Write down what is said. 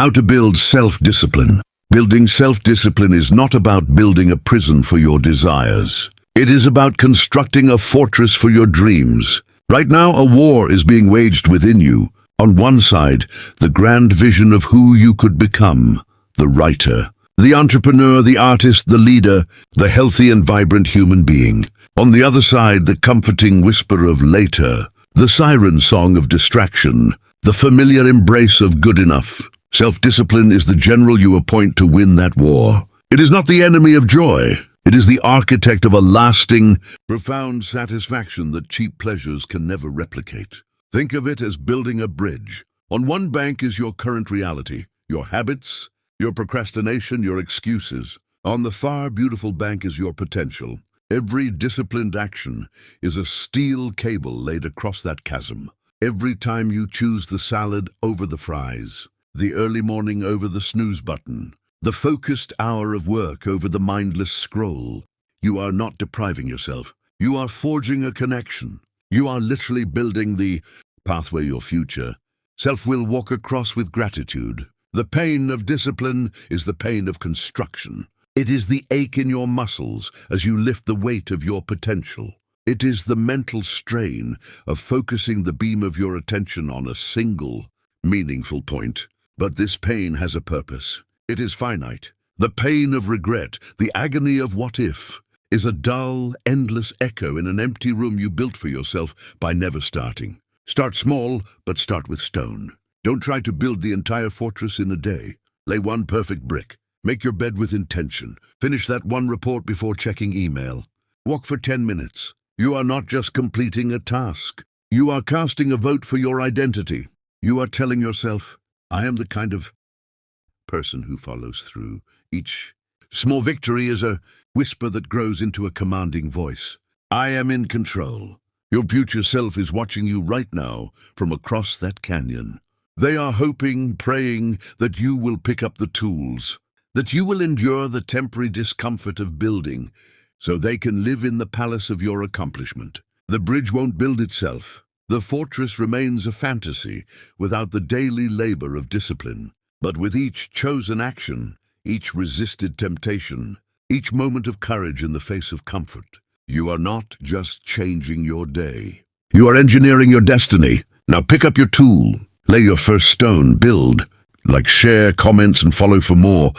How to build self-discipline. Building self-discipline is not about building a prison for your desires. It is about constructing a fortress for your dreams. Right now, a war is being waged within you. On one side, the grand vision of who you could become, the writer, the entrepreneur, the artist, the leader, the healthy and vibrant human being. On the other side, the comforting whisper of later, the siren song of distraction, the familiar embrace of good enough. Self-discipline is the general you appoint to win that war. It is not the enemy of joy. It is the architect of a lasting, profound satisfaction that cheap pleasures can never replicate. Think of it as building a bridge. On one bank is your current reality, your habits, your procrastination, your excuses. On the far beautiful bank is your potential. Every disciplined action is a steel cable laid across that chasm. Every time you choose the salad over the fries, the early morning over the snooze button, the focused hour of work over the mindless scroll, you are not depriving yourself. You are forging a connection. You are literally building the pathway your future self will walk across with gratitude. The pain of discipline is the pain of construction. It is the ache in your muscles as you lift the weight of your potential. It is the mental strain of focusing the beam of your attention on a single, meaningful point. But this pain has a purpose. It is finite. The pain of regret, the agony of what if, is a dull, endless echo in an empty room you built for yourself by never starting. Start small, but start with stone. Don't try to build the entire fortress in a day. Lay one perfect brick. Make your bed with intention. Finish that one report before checking email. Walk for 10 minutes. You are not just completing a task. You are casting a vote for your identity. You are telling yourself, I am the kind of person who follows through. Each small victory is a whisper that grows into a commanding voice. I am in control. Your future self is watching you right now from across that canyon. They are hoping, praying that you will pick up the tools, that you will endure the temporary discomfort of building, so they can live in the palace of your accomplishment. The bridge won't build itself. The fortress remains a fantasy without the daily labor of discipline. But with each chosen action, each resisted temptation, each moment of courage in the face of comfort, you are not just changing your day. You are engineering your destiny. Now pick up your tool. Lay your first stone, build, like, share, comments, and follow for more.